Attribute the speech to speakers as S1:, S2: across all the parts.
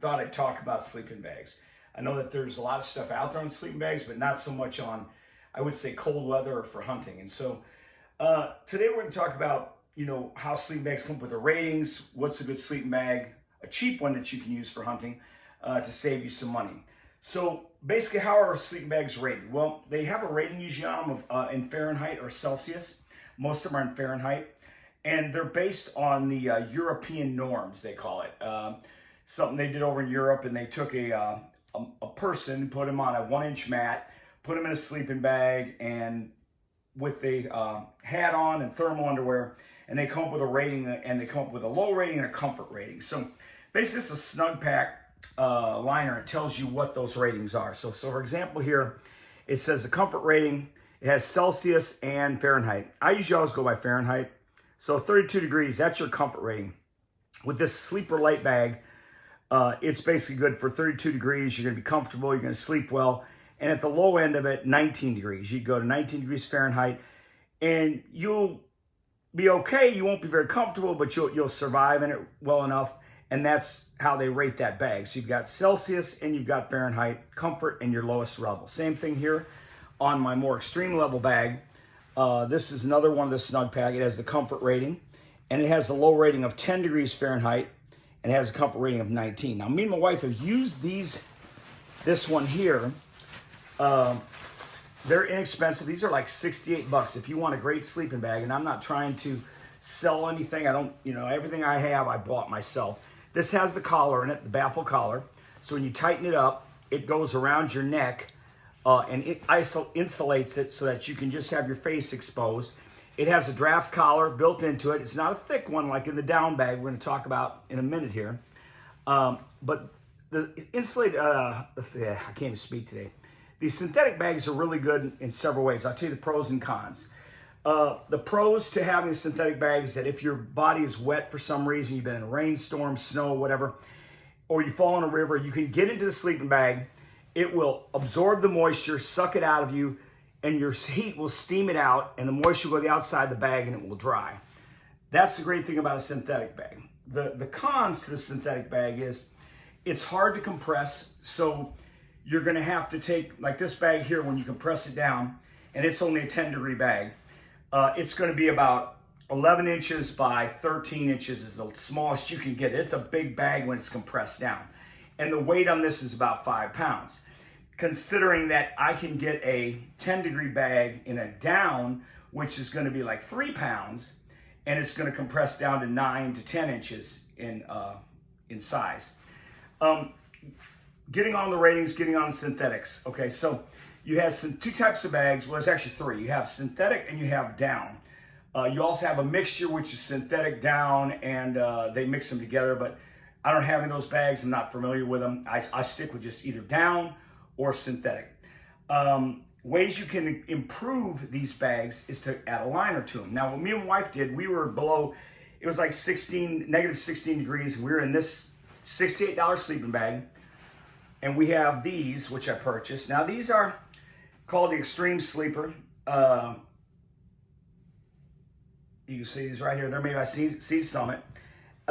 S1: Thought I'd talk about sleeping bags. I know that there's a lot of stuff out there on sleeping bags, but not so much on, I would say, cold weather or for hunting. And so today we're going to talk about, how sleeping bags come up with the ratings, what's a good sleeping bag, a cheap one that you can use for hunting to save you some money. So basically, how are sleeping bags rated? Well, they have a rating usually on them in Fahrenheit or Celsius. Most of them are in Fahrenheit. And they're based on the European norms, they call it. Something they did over in Europe, and they took a person, put him on a 1-inch mat, put him in a sleeping bag, and with a hat on and thermal underwear, and they come up with a rating, and they come up with a low rating and a comfort rating. So basically, it's a Snugpak liner. It tells you what those ratings are. So for example here, it says the comfort rating, it has Celsius and Fahrenheit. I usually always go by Fahrenheit. So 32 degrees, that's your comfort rating. With this sleeper light bag, it's basically good for 32 degrees. You're going to be comfortable. You're going to sleep well. And at the low end of it, 19 degrees. You go to 19 degrees Fahrenheit, and you'll be okay. You won't be very comfortable, but you'll survive in it well enough. And that's how they rate that bag. So you've got Celsius and you've got Fahrenheit, comfort, and your lowest level. Same thing here on my more extreme level bag. This is another one of the Snugpak. It has the comfort rating, and it has the low rating of 10 degrees Fahrenheit, and it has a comfort rating of 19. Now, me and my wife have used this one here. They're inexpensive. These are like 68 bucks if you want a great sleeping bag, and I'm not trying to sell anything. I don't, everything I have, I bought myself. This has the collar in it, the baffle collar. So when you tighten it up, it goes around your neck, and it insulates it so that you can just have your face exposed. It has a draft collar built into it. It's not a thick one like in the down bag we're going to talk about in a minute here. But the insulated, I can't even speak today. These synthetic bags are really good in several ways. I'll tell you the pros and cons. The pros to having a synthetic bag is that if your body is wet for some reason, you've been in a rainstorm, snow, whatever, or you fall in a river, you can get into the sleeping bag. It will absorb the moisture, suck it out of you, and your heat will steam it out, and the moisture will go to the outside of the bag, and it will dry. That's the great thing about a synthetic bag. The cons to the synthetic bag is it's hard to compress, so you're going to have to take, like this bag here, when you compress it down, and it's only a 10-degree bag, it's going to be about 11 inches by 13 inches is the smallest you can get. It's a big bag when it's compressed down. And the weight on this is about 5 pounds. Considering that I can get a 10-degree bag in a down, which is going to be like 3 pounds, and it's going to compress down to 9 to 10 inches in size. Getting on the ratings, getting on synthetics. Okay, so you have two types of bags. Well, there's actually three. You have synthetic and you have down. You also have a mixture, which is synthetic down, and they mix them together, but I don't have any of those bags. I'm not familiar with them. I stick with just either down or synthetic. Ways you can improve these bags is to add a liner to them. Now, what me and my wife did, we were below, it was like negative 16 degrees, and we were in this $68 sleeping bag, and we have these, which I purchased. Now, these are called the Extreme Sleeper. You can see these right here. They're made by Sea Summit.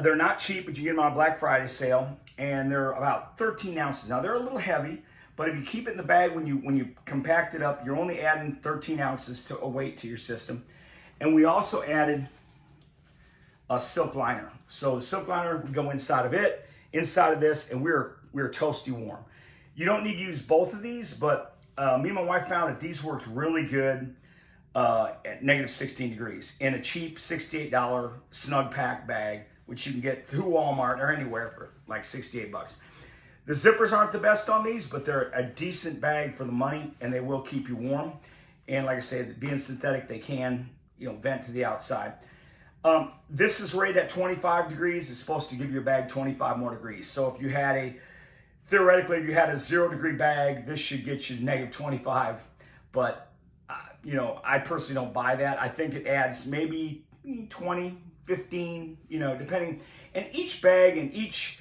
S1: They're not cheap, but you get them on a Black Friday sale, and they're about 13 ounces. Now, they're a little heavy, but if you keep it in the bag when you compact it up, you're only adding 13 ounces to a weight to your system. And we also added a silk liner. So the silk liner would go inside of it, inside of this, and we're toasty warm. You don't need to use both of these, but me and my wife found that these worked really good at negative 16 degrees in a cheap $68 Snugpak bag, which you can get through Walmart or anywhere for like 68 bucks. The zippers aren't the best on these, but they're a decent bag for the money, and they will keep you warm. And like I said, being synthetic, they can vent to the outside. This is rated at 25 degrees. It's supposed to give your bag 25 more degrees. So if you had theoretically, if you had a 0-degree bag, this should get you negative 25. But, I personally don't buy that. I think it adds maybe 20, 15, depending. And each bag and each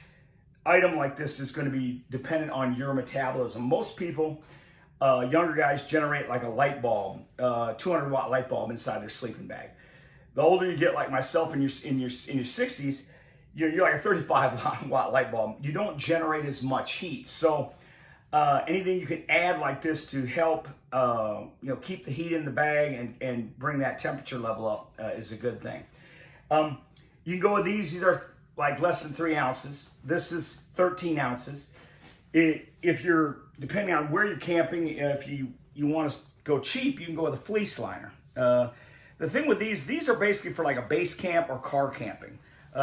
S1: item like this is going to be dependent on your metabolism. Most people, younger guys, generate like a light bulb, 200-watt light bulb inside their sleeping bag. The older you get, like myself, in your 60s, you're like a 35 watt light bulb. You don't generate as much heat. So anything you can add like this to help keep the heat in the bag and bring that temperature level up is a good thing. You can go with these. These are like less than 3 ounces. This is 13 ounces. If you're, depending on where you're camping, if you want to go cheap, you can go with a fleece liner. The thing with these are basically for like a base camp or car camping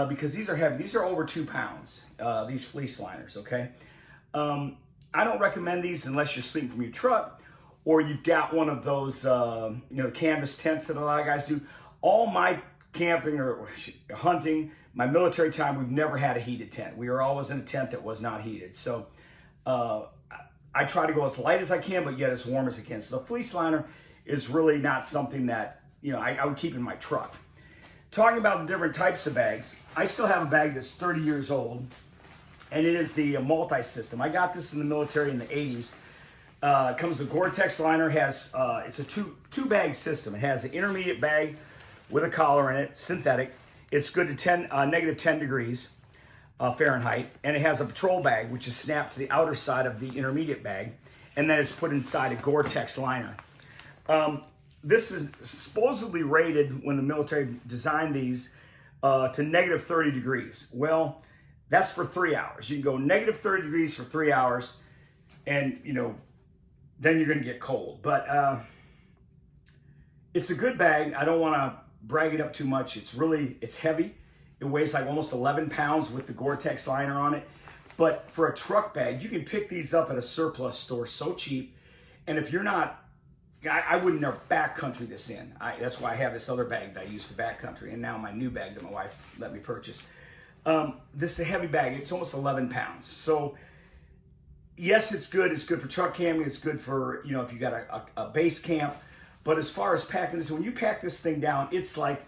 S1: because these are heavy. These are over 2 pounds, these fleece liners, okay? I don't recommend these unless you're sleeping from your truck or you've got one of those, canvas tents that a lot of guys do. All my camping or hunting, my military time, we've never had a heated tent. We were always in a tent that was not heated. So I try to go as light as I can, but yet as warm as I can. So the fleece liner is really not something that, I would keep in my truck. Talking about the different types of bags, I still have a bag that's 30 years old, and it is the multi-system. I got this in the military in the 80s. It comes with Gore-Tex liner. It's a two bag system. It has an intermediate bag with a collar in it, synthetic. It's good to negative 10 degrees Fahrenheit, and it has a patrol bag, which is snapped to the outer side of the intermediate bag, and then it's put inside a Gore-Tex liner. This is supposedly rated, when the military designed these, to negative 30 degrees. Well, that's for 3 hours. You can go negative 30 degrees for 3 hours, and then you're going to get cold. But it's a good bag. I don't want to brag it up too much. It's heavy. It weighs like almost 11 pounds with the Gore-Tex liner on it. But for a truck bag, you can pick these up at a surplus store so cheap. And if you're not, I wouldn't never backcountry this in. That's why I have this other bag that I use for backcountry, and now my new bag that my wife let me purchase. This is a heavy bag. It's almost 11 pounds. So yes, it's good. It's good for truck camping. It's good for, if you got a base camp. But as far as packing this, when you pack this thing down, it's like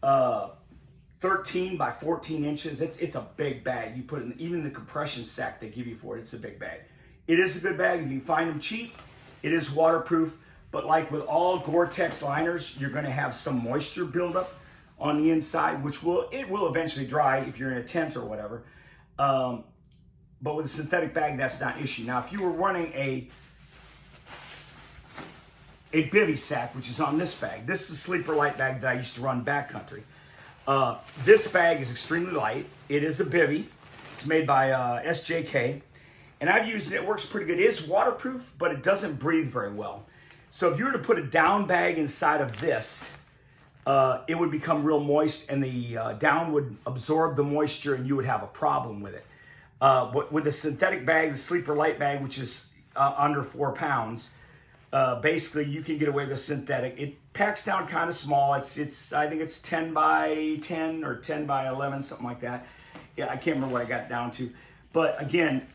S1: 13 by 14 inches. It's a big bag. You put in even the compression sack they give you for it. It's a big bag. It is a good bag. If you can find them cheap, it is waterproof. But like with all Gore-Tex liners, you're going to have some moisture buildup on the inside, which will eventually dry if you're in a tent or whatever. But with a synthetic bag, that's not an issue. Now, if you were running a bivy sack, which is on this bag, this is a sleeper light bag that I used to run backcountry. This bag is extremely light. It is a bivy. It's made by SJK. And I've used it. It works pretty good. It is waterproof, but it doesn't breathe very well. So if you were to put a down bag inside of this, it would become real moist, and the down would absorb the moisture, and you would have a problem with it. But with a synthetic bag, the sleeper light bag, which is under 4 pounds, basically you can get away with a synthetic. It packs down kind of small. I think it's 10 by 10 or 10 by 11, something like that. Yeah, I can't remember what I got down to. But again,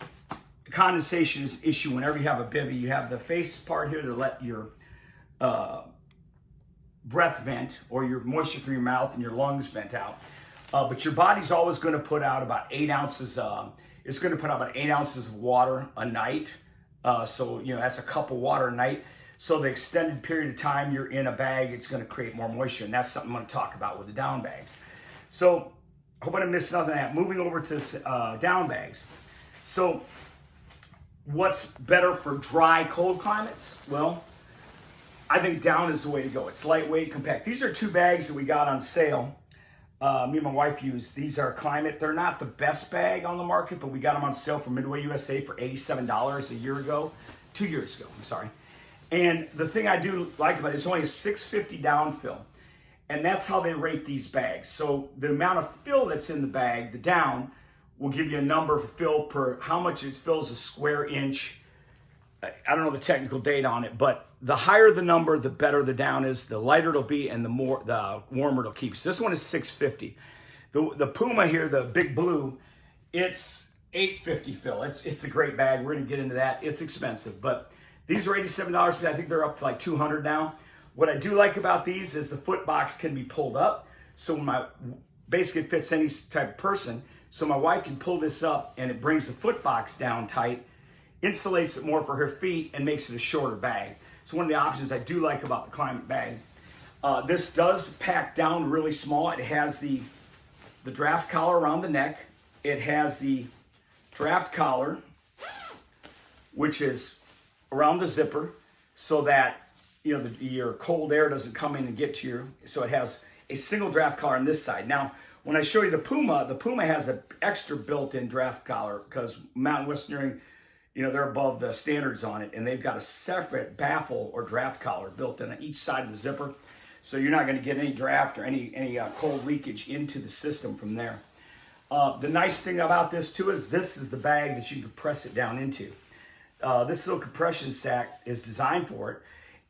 S1: condensation is an issue whenever you have a bivy. You have the face part here to let your breath vent, or your moisture from your mouth and your lungs vent out. But your body's always going to put out about 8 ounces. It's going to put out about 8 ounces of water a night. So that's a cup of water a night. So the extended period of time you're in a bag, it's going to create more moisture, and that's something I'm going to talk about with the down bags. So I hope I didn't miss nothing of that. Moving over to down bags. So what's better for dry, cold climates? Well, I think down is the way to go. It's lightweight, compact. These are 2 bags that we got on sale. Me and my wife used. These are Climate. They're not the best bag on the market, but we got them on sale from Midway USA for $87 a year ago. 2 years ago, I'm sorry. And the thing I do like about it, it's only a 650 down fill. And that's how they rate these bags. So the amount of fill that's in the bag, the down, will give you a number for fill per how much it fills a square inch. I don't know the technical data on it, but the higher the number, the better the down is, the lighter it'll be, and the warmer it'll keep. So this one is 650. The Puma here, the big blue, it's 850 fill. It's a great bag. We're gonna get into that. It's expensive, but these are $87, but I think they're up to like 200 now. What I do like about these is the foot box can be pulled up, so basically it fits any type of person. So my wife can pull this up, and it brings the foot box down tight, insulates it more for her feet, and makes it a shorter bag. So one of the options I do like about the Climate bag. This does pack down really small. It has the the draft collar around the neck. It has the draft collar, which is around the zipper, so that your cold air doesn't come in and get to you. So it has a single draft collar on this side. Now, when I show you the Puma has an extra built-in draft collar because mountaineering, they're above the standards on it, and they've got a separate baffle or draft collar built in on each side of the zipper. So you're not going to get any draft or any cold leakage into the system from there. The nice thing about this too is this is the bag that you can press it down into. This little compression sack is designed for it,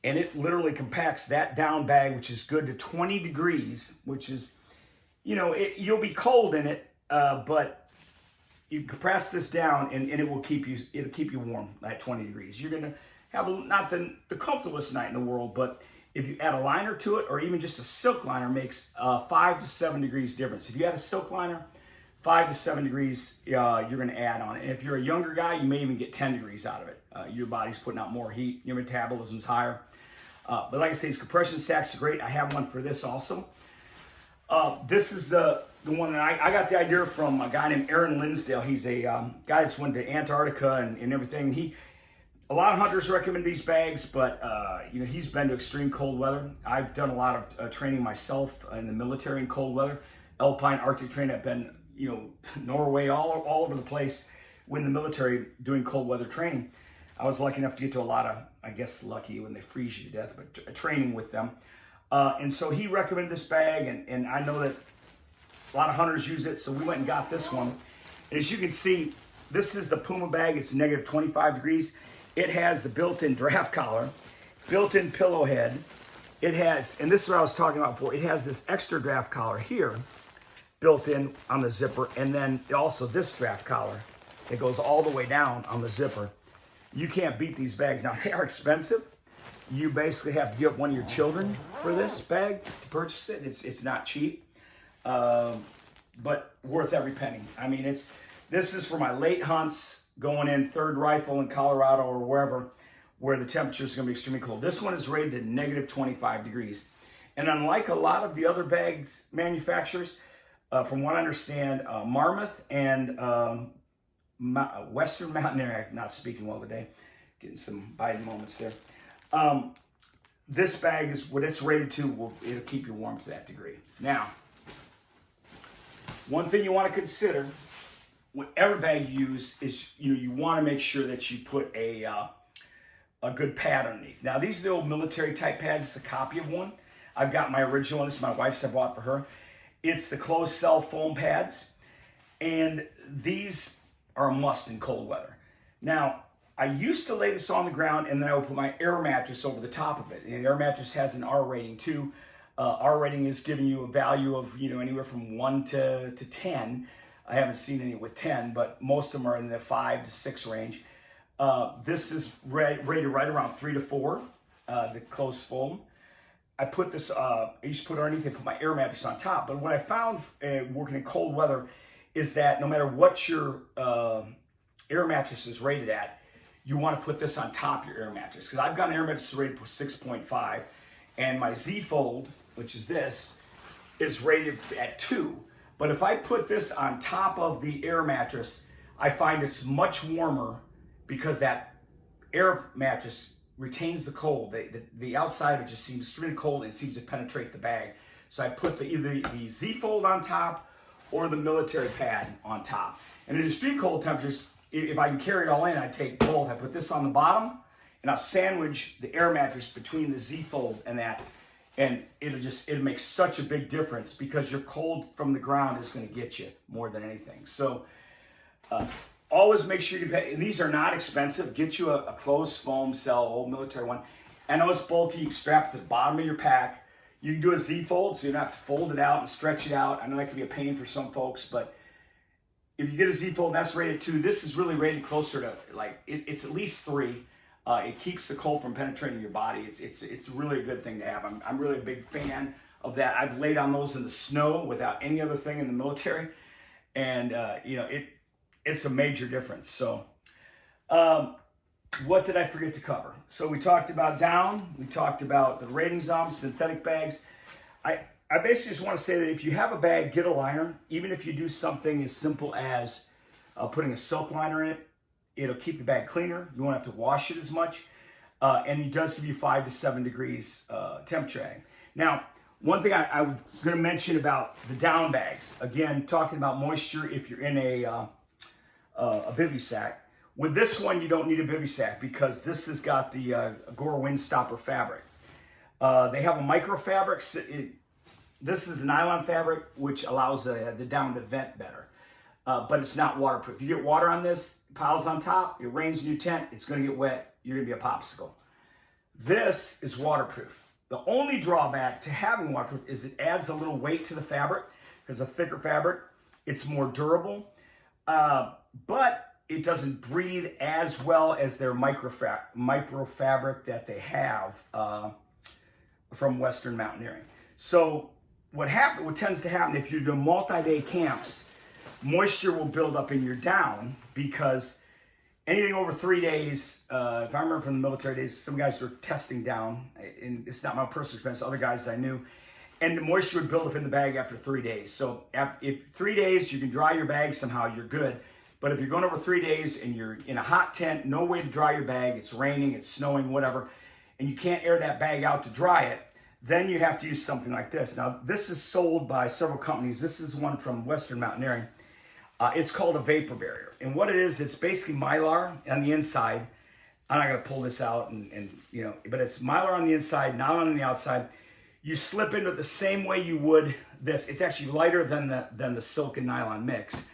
S1: and it literally compacts that down bag, which is good to 20 degrees, which is, you'll be cold in it, but you compress this down and it'll keep you warm at 20 degrees. You're gonna have not the comfortablest night in the world, but if you add a liner to it, or even just a silk liner, makes 5 to 7 degrees difference. If you add a silk liner, 5 to 7 degrees you're going to add on it. And if you're a younger guy, you may even get 10 degrees out of it. Your body's putting out more heat, your metabolism's higher. But like I say, these compression sacks are great. I have one for this also. This is the one that I got the idea from a guy named Aaron Linsdale. He's a guy that's went to Antarctica and everything. A lot of hunters recommend these bags, but he's been to extreme cold weather. I've done a lot of training myself in the military in cold weather. Alpine Arctic training. I've been, Norway, all over the place in the military doing cold weather training. I was lucky enough to get to a lot of, I guess lucky when they freeze you to death, but training with them. And so he recommended this bag, and I know that a lot of hunters use it, so we went and got this one. And as you can see, this is the Puma bag. It's negative 25 degrees. It has the built-in draft collar, built-in pillow head. It has, and this is what I was talking about before, it has this extra draft collar here built in on the zipper, and then also this draft collar. It goes all the way down on the zipper. You can't beat these bags. Now, they are expensive. You basically have to give up one of your children for this bag to purchase it. It's not cheap, but worth every penny. I mean, this is for my late hunts, going in third rifle in Colorado or wherever, where the temperature is going to be extremely cold. This one is rated at negative 25 degrees. And unlike a lot of the other bags manufacturers, from what I understand, Marmouth and Western Mountaineering, I'm not speaking well today, getting some Biden moments there. This bag is what it's rated to, it'll keep you warm to that degree. Now, one thing you want to consider, whatever bag you use, is you want to make sure that you put a good pad underneath. Now, these are the old military type pads. It's a copy of one. I've got my original one. This is my wife's. I bought for her. It's the closed cell foam pads, and these are a must in cold weather. Now, I used to lay this on the ground, and then I would put my air mattress over the top of it. And the air mattress has an R rating too. R rating is giving you a value of anywhere from 1 to 10. I haven't seen any with 10, but most of them are in the 5 to 6 range. This is rated right around 3 to 4, the closed foam. I put this, I used to put it underneath and put my air mattress on top. But what I found working in cold weather is that no matter what your air mattress is rated at, you want to put this on top of your air mattress. Because I've got an air mattress rated for 6.5, and my Z-Fold, which is this, is rated at 2. But if I put this on top of the air mattress, I find it's much warmer because that air mattress retains the cold. The outside of it just seems extremely cold, and it seems to penetrate the bag. So I put either the Z-Fold on top or the military pad on top. And in extreme cold temperatures, if I can carry it all in, I take both. I put this on the bottom, and I'll sandwich the air mattress between the Z-Fold and that. And it'll make such a big difference because your cold from the ground is going to get you more than anything. So always make sure you pay. These are not expensive. Get you a closed foam cell, old military one. I know it's bulky. You can strap it to the bottom of your pack. You can do a Z-Fold, so you don't have to fold it out and stretch it out. I know that can be a pain for some folks, but if you get a Z-Fold, that's rated 2. This is really rated closer to, it's at least 3. It keeps the cold from penetrating your body. It's really a good thing to have. I'm really a big fan of that. I've laid on those in the snow without any other thing in the military, and it's a major difference. So, what did I forget to cover? So we talked about down. We talked about the ratings on synthetic bags. I basically just want to say that if you have a bag, get a liner. Even if you do something as simple as putting a silk liner in it, it'll keep the bag cleaner. You won't have to wash it as much. And it does give you 5 to 7 degrees temperature. Now, one thing I was going to mention about the down bags, again, talking about moisture if you're in a bivy sack. With this one, you don't need a bivy sack because this has got the Gore Windstopper fabric. They have a micro fabric. This is nylon fabric, which allows the down to vent better. But it's not waterproof. You get water on this, piles on top, it rains in your tent, it's going to get wet, you're going to be a popsicle. This is waterproof. The only drawback to having waterproof is it adds a little weight to the fabric because a thicker fabric, it's more durable, but it doesn't breathe as well as their micro fabric that they have from Western Mountaineering. So what tends to happen if you do multi-day camps, moisture will build up in your down because anything over 3 days, if I remember from the military days, some guys were testing down, and it's not my personal experience, other guys I knew, and the moisture would build up in the bag after 3 days. So if 3 days, you can dry your bag somehow, you're good. But if you're going over 3 days and you're in a hot tent, no way to dry your bag, it's raining, it's snowing, whatever, and you can't air that bag out to dry it, then you have to use something like this. Now, this is sold by several companies. This is one from Western Mountaineering. It's called a vapor barrier. And what it is, it's basically Mylar on the inside. I'm not going to pull this out, but it's Mylar on the inside, nylon on the outside. You slip into it the same way you would this. It's actually lighter than the silk and nylon mix.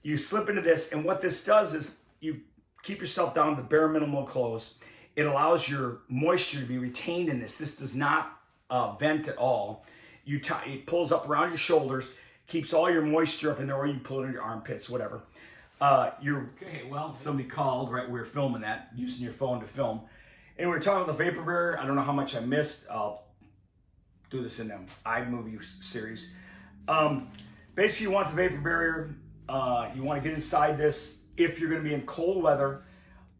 S1: You slip into this, and what this does is you keep yourself down to bare minimal clothes. It allows your moisture to be retained in this. This does not vent at all. It pulls up around your shoulders, keeps all your moisture up in there, or you pull it in your armpits, whatever. Okay, well, somebody called, right? We were filming that, using your phone to film. And we were talking about the vapor barrier. I don't know how much I missed. I'll do this in the iMovie series. Basically, you want the vapor barrier. You want to get inside this if you're going to be in cold weather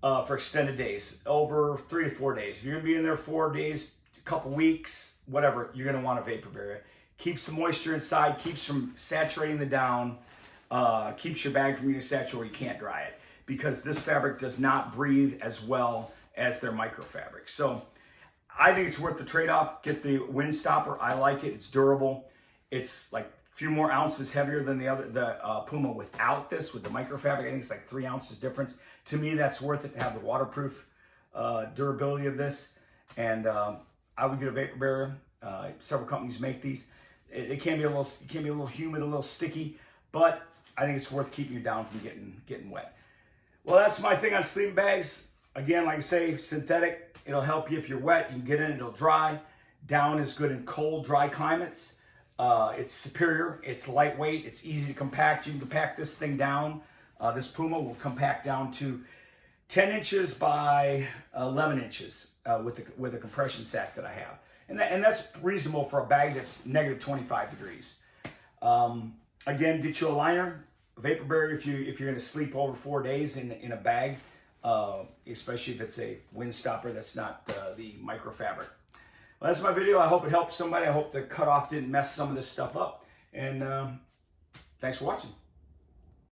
S1: for extended days, over 3 to 4 days. If you're going to be in there 4 days, a couple weeks, whatever, you're going to want a vapor barrier. Keeps the moisture inside, keeps from saturating the down, keeps your bag from getting saturated where you can't dry it, because this fabric does not breathe as well as their micro fabric. So I think it's worth the trade-off. Get the Windstopper. I like it. It's durable. It's like a few more ounces heavier than the Puma without this, with the micro fabric. I think it's like 3 ounces difference. To me, that's worth it to have the waterproof durability of this. And I would get a vapor barrier. Several companies make these. It can be a little humid, a little sticky, but I think it's worth keeping you down from getting wet. Well, that's my thing on sleeping bags. Again, like I say, synthetic. It'll help you if you're wet. You can get in, it'll dry. Down is good in cold, dry climates. It's superior. It's lightweight. It's easy to compact. You can compact this thing down. This Puma will compact down to 10 inches by 11 inches with a compression sack that I have. And that's reasonable for a bag that's negative 25 degrees. Again, get you a liner, a vapor barrier if you're going to sleep over 4 days in a bag, especially if it's a Windstopper that's not the micro fabric. Well, that's my video. I hope it helped somebody. I hope the cutoff didn't mess some of this stuff up. And thanks for watching.